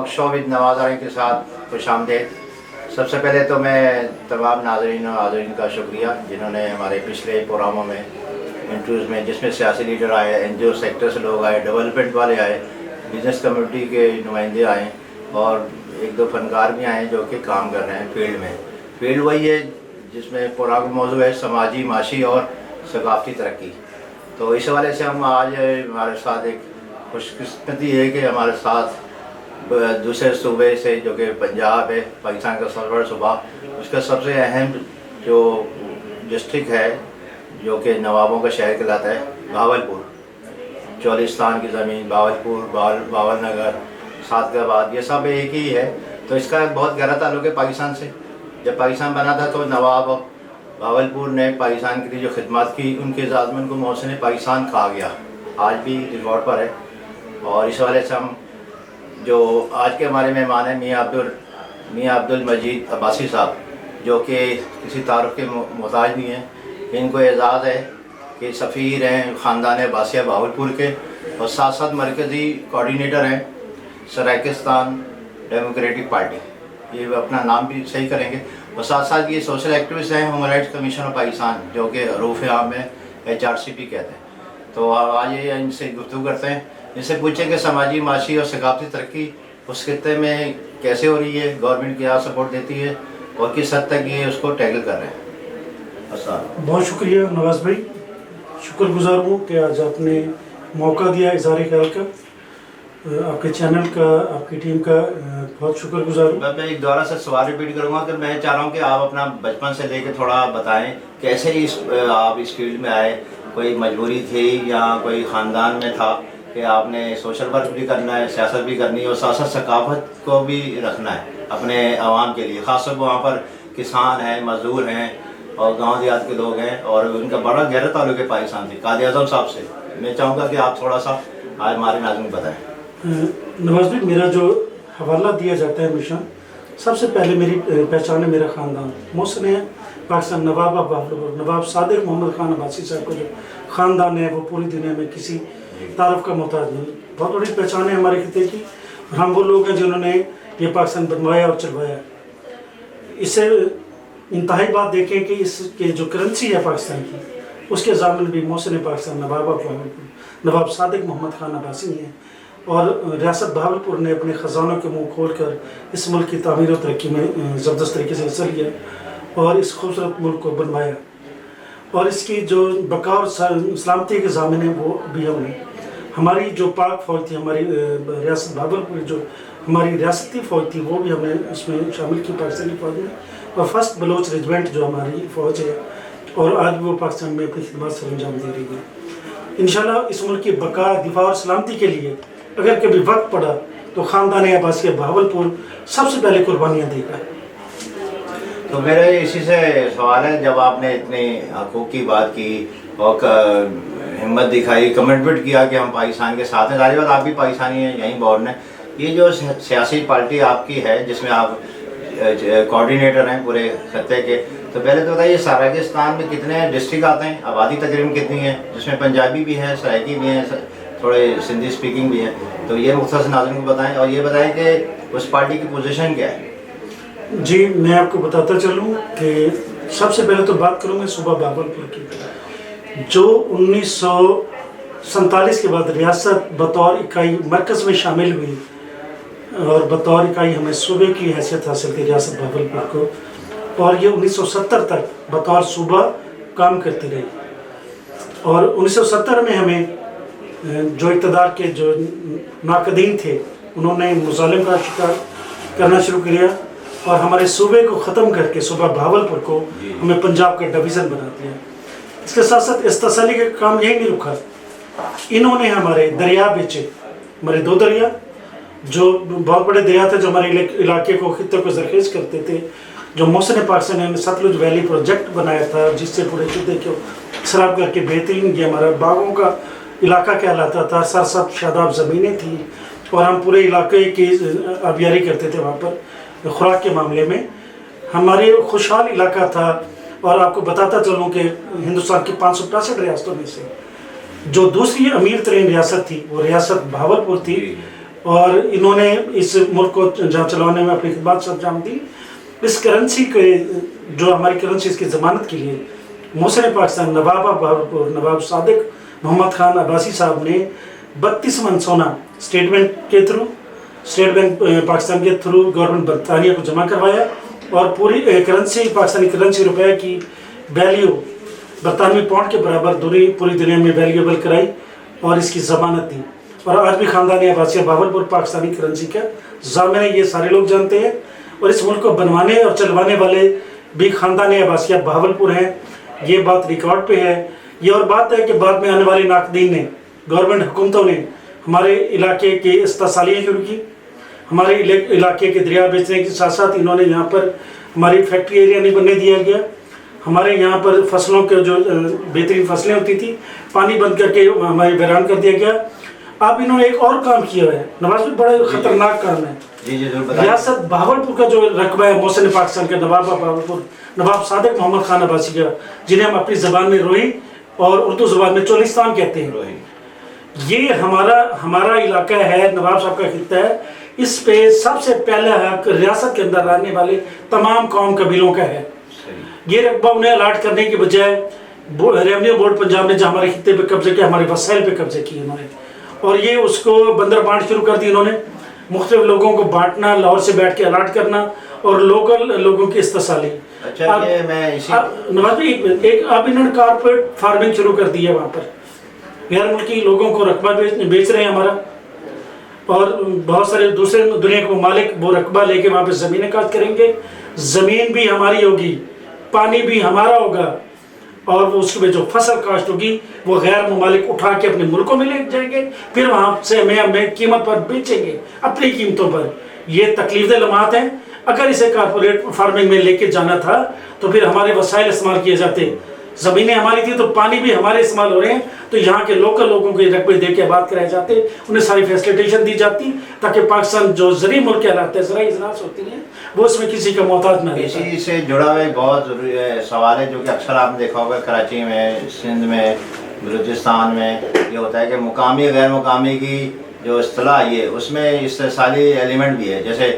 Talk show with Nawaz Arif के साथ खुशामदीद। सबसे पहले तो मैं तमाम नाज़रीन और हाज़रीन का शुक्रिया जिन्होंने हमारे पिछले प्रोग्रामों में इंटरव्यूज़ में, जिसमें सियासी लीडर आए, NGO सेक्टर से लोग आए, डेवलपमेंट वाले आए, बिज़नेस कम्युनिटी के नुमाइंदे आए और एक दो फनकार भी आए जो कि काम कर रहे हैं फील्ड में। फील्ड वही है जिसमें प्रोग्राम का मौजू है समाजी, माशी और सकाफ़ती तरक्की। तो इस हवाले से हम आज हमारे साथ एक खुशकिस्मती है कि हमारे साथ दूसरे सूबे से जो कि पंजाब है, पाकिस्तान का सबसे बड़ा सूबा, उसका सबसे अहम जो डिस्ट्रिक्ट है जो कि नवाबों का शहर कहलाता है, बहावलपुर, चौलिस्तान की ज़मीन, बहावलपुर, बावल नगर, सादगाबाद, ये सब एक ही है। तो इसका बहुत गहरा ताल्लुक़ है पाकिस्तान से। जब पाकिस्तान बना था तो नवाब बहावलपुर ने पाकिस्तान के लिए जो खिदमत की, उनके ज़ादमन को मोहसिन पाकिस्तान कहा गया, आज भी रिकॉर्ड पर है। और इस वाले से हम जो आज के हमारे मेहमान हैं मियाँ अब्दुल मजीद अब्बासी साहब, जो कि किसी तारुफ के मोहताज नहीं हैं। इनको एजाज़ है कि सफ़ीर हैं ख़ानदान अब्बासिया बहावलपुर के और साथ साथ मरकज़ी कोऑर्डिनेटर हैं सराकिस्तान डेमोक्रेटिक पार्टी, ये अपना नाम भी सही करेंगे। और साथ साथ ये सोशल एक्टिविस्ट हैं human rights commission of Pakistan, जो कि रूफ़ आम में HRCP कहते हैं। तो आज ये इनसे गुफ्तगू करते हैं, इनसे पूछें कि समाजी, माशी और सकाफ़ती तरक्की उस खित्ते में कैसे हो रही है, गवर्नमेंट क्या सपोर्ट देती है और किस हद तक ये उसको टैकल कर रहे हैं। बहुत शुक्रिया नवाज़ भाई, शुक्रगुजार हूँ कि आज आपने मौका दिया इज़हार ख्याल का। आपके चैनल का, आपकी टीम का बहुत शुक्रगुजार हूँ। मैं एक दोबारा से सवाल रिपीट करूँगा कि मैं चाह रहा हूँ कि आप अपना बचपन से लेकर थोड़ा बताएं कैसे आप इस फील्ड में आए, कोई मजबूरी थी या कोई ख़ानदान में था कि आपने सोशल वर्क भी करना है, सियासत भी करनी है और साथ साथ सकाफत को भी रखना है अपने आवाम के लिए, ख़ासतौर पर वहाँ पर किसान हैं, मज़दूर हैं और गांव देहात के लोग हैं और उनका बड़ा गहरा ताल्लुक़ है पाकिस्तान से, कायद आज़म साहब से। मैं चाहूँगा कि आप थोड़ा सा आज हमारे नाज़रीन को बताएँ। नवाज़ भाई, मेरा जो हवाला दिया जाता है हमेशा, सबसे पहले मेरी पहचान है मेरा ख़ानदान। मोहसिन है पाकिस्तान नवाब बहावलपुर, नवाब सादिक मोहम्मद खान अब्बासी साहब का जो ख़ानदान है वो पूरी दुनिया में किसी तारफ़ का मोहताज नहीं। बहुत बड़ी पहचान है हमारे खिते की। हम वो लोग हैं जिन्होंने ये पाकिस्तान बनवाया और चलवाया। इससे इंतहाई बात देखें कि इसके जो करेंसी है पाकिस्तान की, उसके ज़ामिन भी मोहसिन पाकिस्तान नवाब सादिक मोहम्मद खान अब्बासी हैं। और रियासत बहावलपुर ने अपने ख़जानों के मुँह खोल कर इस मुल्क की तामीर और तरक्की में ज़बरदस्त तरीके से हिस्सा लिया और इस खूबसूरत मुल्क को बनवाया। और इसकी जो बका और सलामती के ज़ामिन हैं वो भी हमने, हमारी जो पाक फ़ौज थी, हमारी रियासत बहावलपुर जो हमारी रियासती फ़ौज थी, वो भी हमने उसमें शामिल की पाकिस्तानी फ़ौज में। और फर्स्ट बलोच रेजिमेंट जो हमारी फ़ौज है और आज भी वो पाकिस्तान में अपनी खिदमत सर अंजाम दे रही है। इंशाल्लाह इस मुल्क की बका, दिफा और सलामती के लिए अगर कभी वक्त पड़ा तो ख़ानदान अब्बासिया बहावलपुर सबसे पहले कुर्बानियाँ देगा। तो मेरा इसी से सवाल है, जब आपने इतने हकूक़ की बात की और हिम्मत दिखाई, कमिटमेंट किया कि हम पाकिस्तान के साथ हैं, सारी बात आप भी पाकिस्तानी हैं, यहीं बॉर्न है, ये जो सियासी पार्टी आपकी है जिसमें आप कोऑर्डिनेटर हैं पूरे खत्ते के, तो पहले तो बताइए सराकिस्तान में कितने डिस्ट्रिक्ट आते हैं, आबादी तकरीबन कितनी है, जिसमें पंजाबी भी है, सराइकी भी हैं, थोड़े सिंधी स्पीकिंग भी है, तो ये मुख्तसर नाज़रीन को बताएं। और ये बताएं कि उस पार्टी की पोजीशन क्या है। जी, मैं आपको बताता चलूँ कि सबसे पहले तो बात करूँगा सूबा बहावलपुर की, जो 1947 के बाद रियासत बतौर इकाई मरकज़ में शामिल हुई और बतौर इकाई हमें सूबे की हैसियत हासिल थी रियासत बहावलपुर को, और ये 1970 तक बतौर सूबा काम करती रही। और 1970 में हमें जो इक़्तिदार के जो नाक़दीन थे उन्होंने मुज़ालिम का शिकार करना शुरू किया और हमारे सूबे को ख़त्म करके सूबा बहावलपुर को हमें पंजाब का डिवीज़न बना दिया। इसके साथ साथ इस तसल्ली का काम यही नहीं रुका, इन्होंने हमारे दरिया बेचे, हमारे 2 दरिया जो बहुत बड़े दरिया थे जो हमारे इलाके को, खित्ते को जरखेज़ करते थे, जो मोहसिन पाकिस्तान ने सतलुज वैली प्रोजेक्ट बनाया था जिससे पूरे खित्ते को सराब करके बेहतरीन, ये हमारा बागों का इलाका कहलाता था, सरसब्ज़ शादाब ज़मीनें थी और हम पूरे इलाके की आबियारी करते थे वहाँ पर खुराक के मामले में। हमारे खुशहाल इलाका था। और आपको बताता चलूँ कि हिंदुस्तान की 565 रियासतों में से जो दूसरी अमीर तरीन रियासत थी वो रियासत बहावलपुर थी। اور انہوں نے اس ملک کو جہاں چلانے میں اپنی خدمات سر انجام دی. اس کرنسی کے جو ہماری کرنسی اس کی ضمانت کے لیے محسن پاکستان نواب بہاولپور نواب صادق محمد خان عباسی صاحب نے 32 من سونا اسٹیٹ بینک کے تھرو اسٹیٹ بینک پاکستان کے تھرو گورنمنٹ برطانیہ کو جمع کروایا اور پوری کرنسی پاکستانی کرنسی روپے کی ویلیو برطانوی پاؤنڈ کے برابر پوری دنیا میں ویلیوبل کرائی اور اس کی ضمانت دی. اور آج بھی خاندان عباسیہ بہاولپور پاکستانی کرنسی کا ضامن ہے، یہ سارے لوگ جانتے ہیں. اور اس ملک کو بنوانے اور چلوانے والے بھی خاندان عباسیہ بہاولپور ہیں. یہ بات ریکارڈ پہ ہے. یہ اور بات ہے کہ بعد میں آنے والی ناقدین نے گورنمنٹ حکومتوں نے ہمارے علاقے کی استحصالیاں شروع کی. ہمارے علاقے کے دریا بیچنے کے ساتھ ساتھ انہوں نے یہاں پر ہماری فیکٹری ایریا نہیں بننے دیا گیا. ہمارے یہاں پر فصلوں کے جو بہترین فصلیں ہوتی تھی پانی بند کر کے ہماری ویران کر دیا گیا. اب انہوں نے ایک اور کام کیا ہے نواز بھی بڑا خطرناک کام ہے. ریاست بہاولپور کا جو رقبہ ہے محسن پاکستان کے نواب بہاولپور نواب صادق محمد خان عباسی کا، جنہیں ہم اپنی زبان میں روہی اور اردو زبان میں چولستان کہتے ہیں، یہ ہمارا علاقہ ہے، نواب صاحب کا خطہ ہے. اس پہ سب سے پہلا حق ریاست کے اندر رہنے والے تمام قوم قبیلوں کا ہے. یہ رقبہ انہیں الاٹ کرنے کے بجائے ریونیو بورڈ پنجاب نے جہاں ہمارے خطے پہ قبضے کیا، ہمارے وسائل پہ قبضے کیے انہوں نے، اور یہ اس کو بندر بانٹ شروع کر دی. انہوں نے مختلف لوگوں کو بانٹنا، لاہور سے بیٹھ کے الاٹ کرنا اور لوکل لوگوں کی استحصالی. نواز بھائی اب انہوں نے کارپوریٹ فارمنگ شروع کر دی ہے، وہاں پر غیر ملکی لوگوں کو رقبہ بیچ رہے ہیں ہمارا، اور بہت سارے دوسرے دنیا کے ممالک وہ رقبہ لے کے وہاں پہ زمینیں کاشت کریں گے. زمین بھی ہماری ہوگی، پانی بھی ہمارا ہوگا، اور اس میں جو فصل کاشت ہوگی وہ غیر ممالک اٹھا کے اپنے ملکوں میں لے جائیں گے، پھر وہاں سے ہمیں قیمت پر بیچیں گے اپنی قیمتوں پر. یہ تکلیف دہ لمحات ہیں. اگر اسے کارپوریٹ فارمنگ میں لے کے جانا تھا تو پھر ہمارے وسائل استعمال کیے جاتے، زمینیں ہماری تھی تو پانی بھی ہمارے استعمال ہو رہے ہیں، تو یہاں کے لوکل لوگوں کو رقبے دے کے آباد کرائے جاتے، انہیں ساری فیسلیٹیشن دی جاتی تاکہ پاکستان جو زرعی ملک کہلاتے ہیں، زرعی اجناس ہوتی ہیں، وہ اس میں کسی کا محتاج نہ رہے. اسی سے جڑا ہوا ایک بہت ضروری سوال ہے جو کہ اکثر آپ نے دیکھا ہوگا کراچی میں، سندھ میں، بلوچستان میں یہ ہوتا ہے کہ مقامی غیر مقامی کی جو اصطلاح آئی ہے اس میں استحصالی ایلیمنٹ بھی ہے. جیسے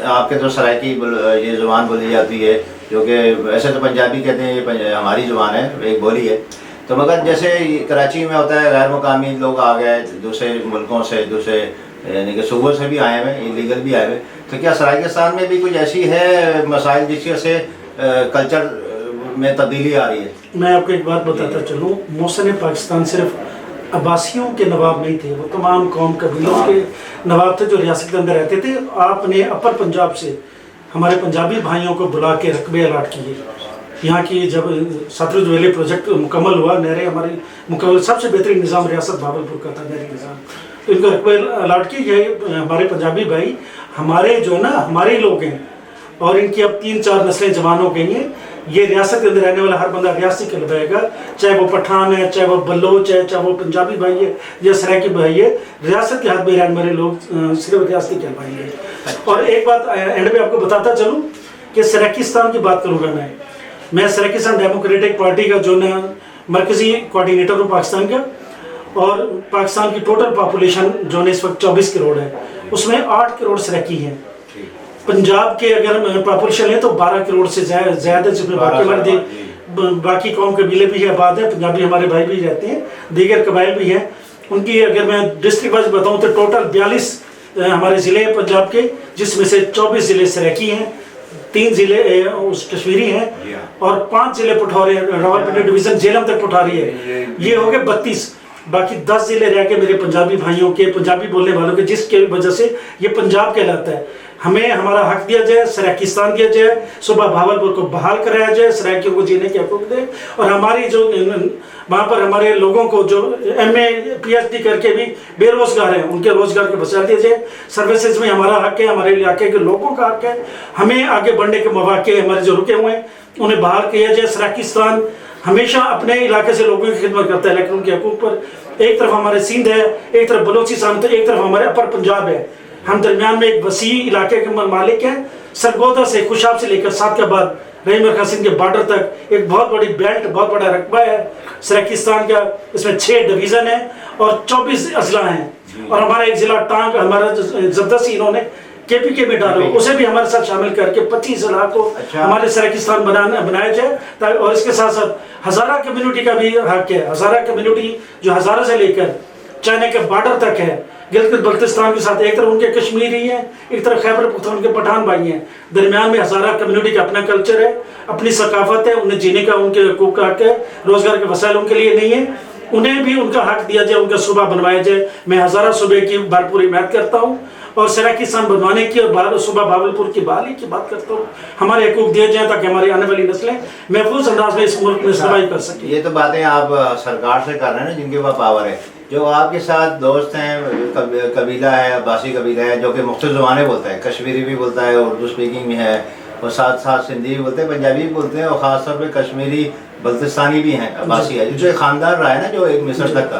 آپ کے تو سرائکی یہ زبان بولی جاتی ہے جو کہ ویسے تو پنجابی کہتے ہیں، یہ ہماری زبان ہے، ایک بولی ہے. تو مگر جیسے کراچی میں ہوتا ہے غیر مقامی لوگ آ گئے دوسرے ملکوں سے، دوسرے یعنی کہ صوبوں سے بھی آئے ہوئے، انلیگل بھی آئے ہوئے، تو کیا سرائیکستان میں بھی کچھ ایسی ہے مسائل جس کی سے کلچر میں تبدیلی آ رہی ہے؟ میں آپ کو ایک بات بتاتا چلوں، محسن پاکستان صرف عباسیوں کے نواب نہیں تھے، وہ تمام قوم قبیلوں کے نواب تھے جو ریاست کے اندر رہتے تھے. آپ نے اپر پنجاب سے ہمارے پنجابی بھائیوں کو بلا کے رقبے الاٹ کیے. یہاں کی جب ستلج ویلی پروجیکٹ مکمل ہوا، نہریں ہماری مکمل، سب سے بہترین نظام ریاست بہاولپور کا تھا، نہری نظام، تو ان کو رقبے الاٹ کیے. یہ ہمارے پنجابی بھائی ہمارے جو ہے نا ہمارے لوگ ہیں، اور ان کی اب 3-4 نسلیں جوان ہو گئی ہیں. یہ ریاست کے اندر رہنے والا ہر بندہ ریاستی کہلائے گا، چاہے وہ پٹھان ہے، چاہے وہ بلوچ ہے، چاہے وہ پنجابی بھائی ہے یا سرائکی بھائی ہے، ریاست کے ہاتھ میں رہنے والے لوگ صرف ریاستی کہلائیں گے. اور ایک بات اینڈ پہ آپ کو بتاتا چلوں کہ سرائکستان کی بات کروں گا. میں سرائکستان ڈیموکریٹک پارٹی کا جو نا مرکزی کوارڈینیٹر ہوں پاکستان کا، اور پاکستان کی ٹوٹل پاپولیشن جو ہے اس وقت 24 کروڑ ہے، اس میں 8 کروڑ سرائکی ہیں. پنجاب کے اگر پاپولیشن ہے تو 12 کروڑ سے زیادہ، جس میں باقی مردی باقی قوم قبیلے بھی آباد ہیں، پنجابی ہمارے بھائی بھی رہتے ہیں، دیگر قبائل بھی ہیں. ان کی اگر میں ڈسٹرکٹ وائز بتاؤں تو ٹوٹل 42 ہمارے ضلع ہیں پنجاب کے، جس میں سے 24 ضلع سرائکی ہیں، 3 ضلع کشمیری ہیں، اور 5 ضلع پٹھوری ہیں. راولپنڈی ڈویژن جیلم تک پٹھوری ہے. یہ ہو گئے 32. باقی 10 ضلع رہ کے میرے پنجابی بھائیوں کے، پنجابی بولنے والوں کے، جس کی وجہ سے یہ پنجاب کہلاتا ہے. ہمیں ہمارا حق دیا جائے، سرائکستان دیا جائے، صوبہ بہاولپور کو بحال کرایا جائے، سرائکیوں کو جینے کے حقوق دے، اور ہماری جو وہاں پر ہمارے لوگوں کو جو ایم اے پی ایچ ڈی کر کے بھی بے روزگار ہیں ان کے روزگار کو بچا دیا جائے. سروسز میں ہمارا حق ہے، ہمارے علاقے کے لوگوں کا حق ہے. ہمیں آگے بڑھنے کے مواقع ہمارے جو رکے ہوئے ہیں انہیں بحال کیا جائے. سرائکستان ہمیشہ اپنے علاقے سے لوگوں کی خدمت کرتا ہے، لیکن ان کے حقوق پر ایک طرف ہمارے سندھ ہے، ایک طرف بلوچستان ہے، ایک طرف ہمارے اپر پنجاب ہے. ہم درمیان میں ایک وسیع علاقے کے مالک ہیں، سرگودا سے خوشاب سے لے کر سعد آباد रहीम और कासिम के बॉर्डर तक एक बहुत बड़ी बेल्ट, बहुत बड़ा रकबा है सराकिस्तान का। इसमें 6 डिवीज़न है और 24 अजला हैं। और हमारा एक ज़िला टांग, हमारा ज़बरदस्ती इन्होंने KPK में डालो, उसे भी हमारे साथ शामिल करके 25 ज़िला को हमारे सराकिस्तान बनाया जाए। और इसके साथ साथ हज़ारा कम्युनिटी का भी हक है। हज़ारा कम्युनिटी जो हज़ारा से लेकर चाइना के बॉर्डर तक है, गिलगित बल्तिस्तान के साथ, एक तरफ उनके कश्मीरी हैं, एक तरफ खैबर पख्तूनख्वा के पठान भाई हैं, दरमियान में हज़ारा कम्युनिटी का अपना कल्चर है, अपनी सकाफत है, उन्हें जीने का उनके हकूक़ का हक है, रोज़गार के वसाइल उनके लिए नहीं है, उन्हें भी उनका हक दिया जाए, उनका सूबा बनवाया जाए। मैं हज़ारा सूबे की भरपूर हिमायत करता हूँ और सराकिस्तान बनवाने की और सूबा बावलपुर की बहाली की बात करता हूँ। हमारे हकूक़ दिए जाएँ ताकि हमारी आने वाली नस्लें महफूज अंदाज में इस मुल्क में सर्वाइव कर सकें। ये तो बातें आप सरकार से कर रहे हैं ना, जिनके पास पावर है। जो आपके साथ दोस्त हैं, कबीला है, अब्बासी कबीला है, जो कि मुख्तलिफ ज़ुबानें बोलता है, कश्मीरी भी बोलता है, उर्दू स्पीकिंग भी है, और साथ साथ सिंधी भी बोलते हैं, पंजाबी भी बोलते हैं, और ख़ास तौर पे कश्मीरी बल्तिस्तानी भी हैं, अब्बासी है, जो एक ख़ानदान रहा है ना, जो एक मिस्र तक का।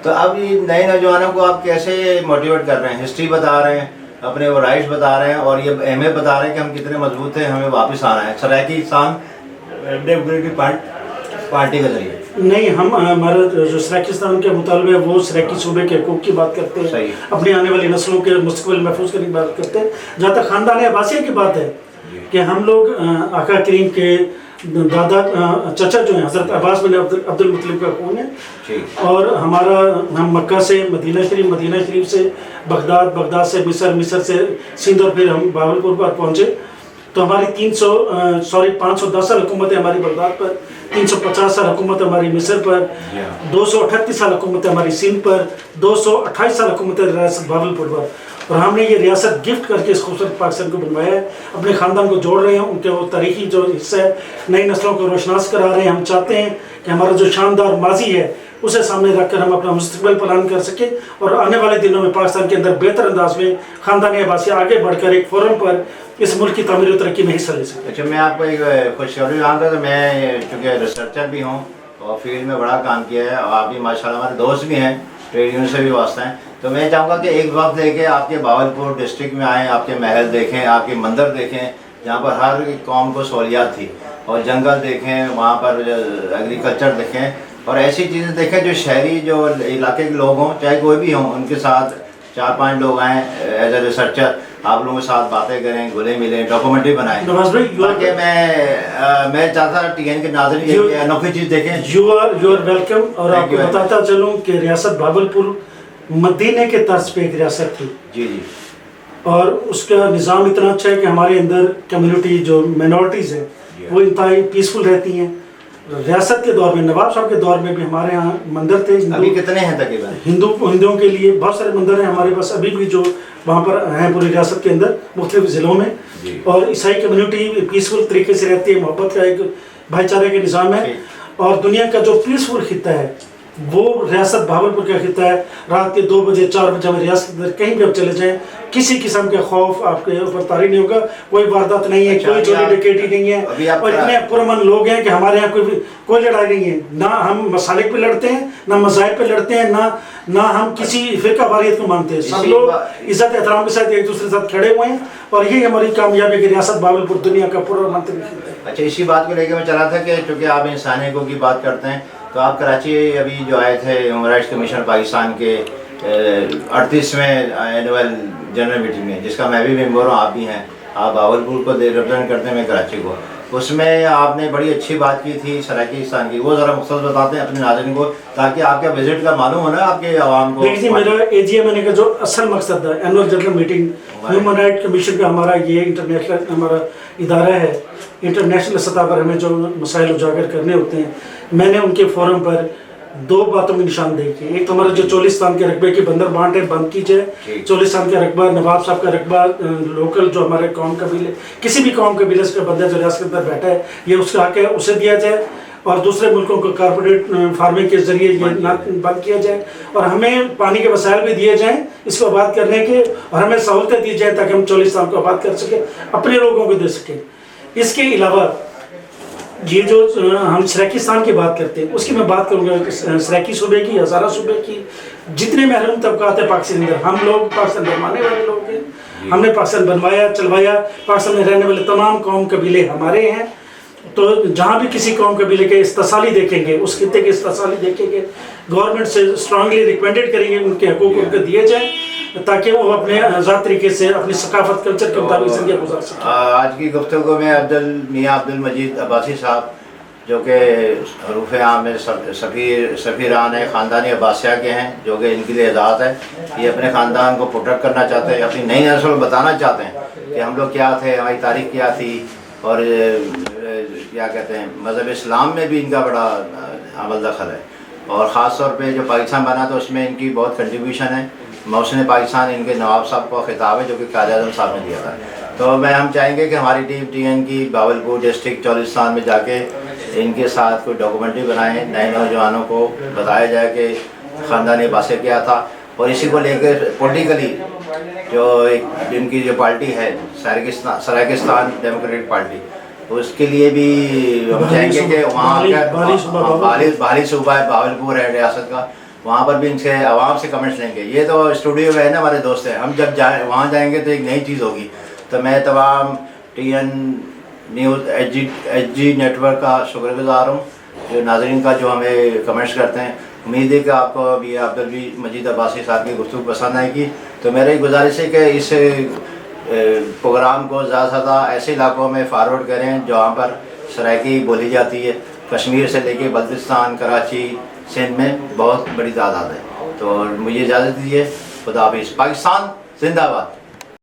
तो अब ये नए नौजवानों को आप कैसे मोटिवेट कर रहे हैं? हिस्ट्री बता रहे हैं, अपने वो राइट्स बता रहे हैं, और ये अहमियत बता रहे हैं कि हम कितने मजबूत हैं, हमें वापस आना है सराकिस्तान डेमोक्रेटिक पार्टी के जरिए। नहीं, हम हमारा जो सराकिस्तान के मुतालबे है वो सराकी सूबे के हकूक़ की बात करते हैं, अपनी आने वाली नस्लों के मुस्तक़बिल महफूज करने की बात करते हैं। जहाँ तक ख़ानदान अब्बासिया की बात है कि हम लोग आका करीम के दादा चचा जो हैं हज़रत अब्बास बिन अब्दुल मुत्तलिब का खून है, और हम मक्का से मदीना शरीफ से बगदाद से मिस्र से सिंध, और फिर हम बावलपुर पर पहुँचे। तो हमारी 510 साल हुकूमत है हमारी बगदाद पर, 350 साल हुकूमत हमारी मिस्र पर, 238 साल हुकूमत हमारी सिंध पर, 228 साल हुकूमत रियासत बावलपुर पर। और हमने ये रियासत गिफ्ट करके इस खूबसूरत पाकिस्तान को बनवाया है। अपने ख़ानदान को जोड़ रहे हैं, उनके वो तारीखी जो हिस्सा है नई नस्लों को रोशनास करा रहे हैं। हम चाहते हैं कि हमारा जो शानदार माजी है उसे सामने रखकर हम अपना मुस्तक़बिल प्लान कर सकें, और आने वाले दिनों में पाकिस्तान के अंदर बेहतर अंदाज में ख़ानदानी अब्बासिया आगे बढ़कर एक फोरम पर इस मुल्क की तमीर और तरक्की में हिस्सा ले सकें। अच्छा, मैं आपको एक खुशखबरी जानता तो मैं चूँकि रिसर्चर भी हूँ और फील्ड में बड़ा काम किया है, और आप भी माशाल्लाह हमारे दोस्त भी हैं, ट्रेड यूनियन से भी वास्ता हैं, तो मैं चाहूँगा कि एक वक्त लेके आपके बावलपुर डिस्ट्रिक्ट में आएँ, आपके महल देखें, आपके मंदिर देखें, जहाँ पर हर कौम को सहूलियात थी, और जंगल देखें, वहाँ पर एग्रीकल्चर देखें, और ऐसी चीज़ें देखें जो शहरी जो इलाके के लोग हों, चाहे कोई भी हों, उनके साथ 4-5 लोग आएँ एज ए रिसर्चर, आप लोगों के साथ बातें करें, घुले मिले, डॉक्यूमेंट्री बनाएं। नवाज भाई, ताकि मैं चाहता TN के नाज़रीन ये अनोखी चीज़ देखें। You are welcome. और आपको बताता चलूँ कि रियासत बावलपुर मदीने के तर्ज पे एक रियासत थी। जी। और उसका निज़ाम इतना अच्छा है कि हमारे अंदर कम्युनिटी जो माइनॉरिटीज़ हैं वो इंतहाई पीसफुल रहती हैं। रियासत के दौर में, नवाब साहब के दौर में भी हमारे यहाँ मंदिर थे। अभी कितने हैं तकरीबन? हिंदुओं के लिए बहुत सारे मंदिर हैं हमारे पास अभी भी, जो वहाँ पर हैं पूरी रियासत के अंदर मुख्तलिफ ज़िलों में। और ईसाई कम्युनिटी पीसफुल तरीके से रहती है, मोहब्बत का एक भाईचारे का निज़ाम है। और दुनिया का जो पीसफुल खिता है वो रियासत भावलपुर का खिता है। रात के 2 बजे 4 बजे हमें रियासत के अंदर कहीं भी आप चले जाएँ, किसी किस्म का खौफ आपके ऊपर तारी नहीं होगा, कोई वारदात नहीं है, कोई चोरी डकैती नहीं है, और इतने पुरअमन लोग हैं कि हमारे यहाँ कोई लड़ाई नहीं है। ना हम मसालिक पे लड़ते हैं, ना मज़ाहिब पे लड़ते हैं, ना हम किसी फ़िरका वारियत को मानते हैं। सब लोग इज़्ज़त एहतराम के साथ एक दूसरे के साथ खड़े हुए हैं, और यही हमारी कामयाबी की रियासत भावलपुर दुनिया का पुरअमन खिता है। अच्छा, इसी बात को लेकर मैं चला था कि चूँकि आप इंसानियत की बात करते हैं, तो आप कराची अभी जो आए थे ह्यूमन राइट्स कमीशन पाकिस्तान के 38वें एनुअल जनरल मीटिंग में, जिसका मैं भी मेंबर हूँ, आप भी हैं, आप बावलपुर को रिप्रेजेंट करते हैं, मैं कराची को। उसमें आपने बड़ी अच्छी बात की थी सराकिस्तान की, वो ज़रा मुख्तसर बताते हैं अपने नाज़रीन को, ताकि आपका विजिट का मालूम हो ना आपके आवाम को। देखिए, मेरा AGM का जो असल मकसद था, annual general meeting human right commission का, हमारा ये इंटरनेशनल हमारा इदारा है, इंटरनेशनल सतह पर हमें जो मसाइल उजागर करने होते हैं, मैंने उनके फोरम पर 2 बातों की निशानदेही की। एक तो हमारा जो चोलिस्तान के रकबे की बंदर बांट है बंद कीजिए। चोलिस्तान का रकबा, नवाब साहब का रकबा, लोकल जो हमारे कौम कबीले, किसी भी कौम कबीले का बंदा जो रियासत के अंदर बैठा है, ये उसका हक है, उसे दिया जाए। और दूसरे मुल्कों को कारपोरेट फार्मिंग के जरिए ये बंद किया जाए, और हमें पानी के वसाइल भी दिए जाएँ इसको आबाद करने के, और हमें सहूलतें दी जाए ताकि हम चोलिस्तान को आबाद कर सकें, अपने लोगों को दे सकें। इसके अलावा ये जो हम सराकिस्तान की बात करते हैं, उसकी मैं बात करूँगा सराकी सूबे की, हज़ारा सूबे की, जितने महरूम तबकात है पाकिस्तान के अंदर, हम लोग पाकिस्तान बनवाने वाले लोग हैं। हमने पाकिस्तान बनवाया, चलवाया, पाकिस्तान में रहने वाले तमाम कौम कबीले हमारे हैं। तो जहाँ भी किसी कौम कबीले के इस्तेसाली देखेंगे, उस खित्ते के इस्तेसाली देखेंगे, गवर्नमेंट से स्ट्रांगली रिकमेंडेड करेंगे उनके हकूक़ उनको दिए जाएँ, ताकि वो अपने आज़ाद तरीके से अपनी सकाफत कल्चर के मुताबिक ज़िंदगी गुजार सकें। आज की गुफ्तगू में मियाँ अब्दुल मजीद अब्बासी साहब, जो कि हरूफ आम में सफ़ीरान है, ख़ानदानी अब्बासिया के हैं, जो कि इनके लिए एजाज़ है। ये अपने ख़ानदान को प्रोटेक्ट करना चाहते हैं, अपनी नई नस्ल को बताना चाहते हैं कि हम लोग क्या थे, हमारी तारीख़ क्या थी, और क्या कहते हैं मज़हब इस्लाम में भी इनका बड़ा अमल दखल है। और ख़ास तौर पे जो पाकिस्तान बना तो उसमें इनकी बहुत कंट्रीब्यूशन है। मौसम पाकिस्तान इनके नवाब साहब का खिताब है, जो कि कायद-ए-आज़म साहब ने दिया था। तो हम चाहेंगे कि हमारी टीम TN की बावलपुर डिस्ट्रिक्ट चौलिस्तान में जाके इनके साथ कोई डॉक्यूमेंट्री बनाएं, नए नौजवानों को बताया जाए कि ख़ानदानी अब्बासी क्या था, और इसी को लेकर पॉलिटिकली जो एक जिनकी जो पार्टी है सराकिस्तान डेमोक्रेटिक पार्टी, तो उसके लिए भी हम चाहेंगे कि वहाँ बाली सूबा है, बावलपुर है रियासत का, वहाँ पर भी इनसे आवाम से कमेंट्स लेंगे। ये तो स्टूडियो में है ना, हमारे दोस्त हैं, हम जब वहाँ जाएंगे तो एक नई चीज़ होगी। तो मैं तमाम TN न्यूज़ HG नेटवर्क का शुक्रगुज़ार हूँ, जो नाज़रीन का जो हमें कमेंट्स करते हैं। उम्मीद है कि आपको अभी अब्दुल मजीद अब्बासी साहब की गुफ्तगू पसंद आएगी। तो मेरी गुजारिश है कि इस प्रोग्राम को ज़्यादा से ज़्यादा ऐसे इलाकों में फॉरवर्ड करें जहाँ पर सराइकी बोली जाती है। कश्मीर से लेके बल्तिस्तान, कराची, सिंध में बहुत बड़ी तादाद है। तो मुझे इजाज़त दीजिए। खुदा हाफिज़। पाकिस्तान जिंदाबाद।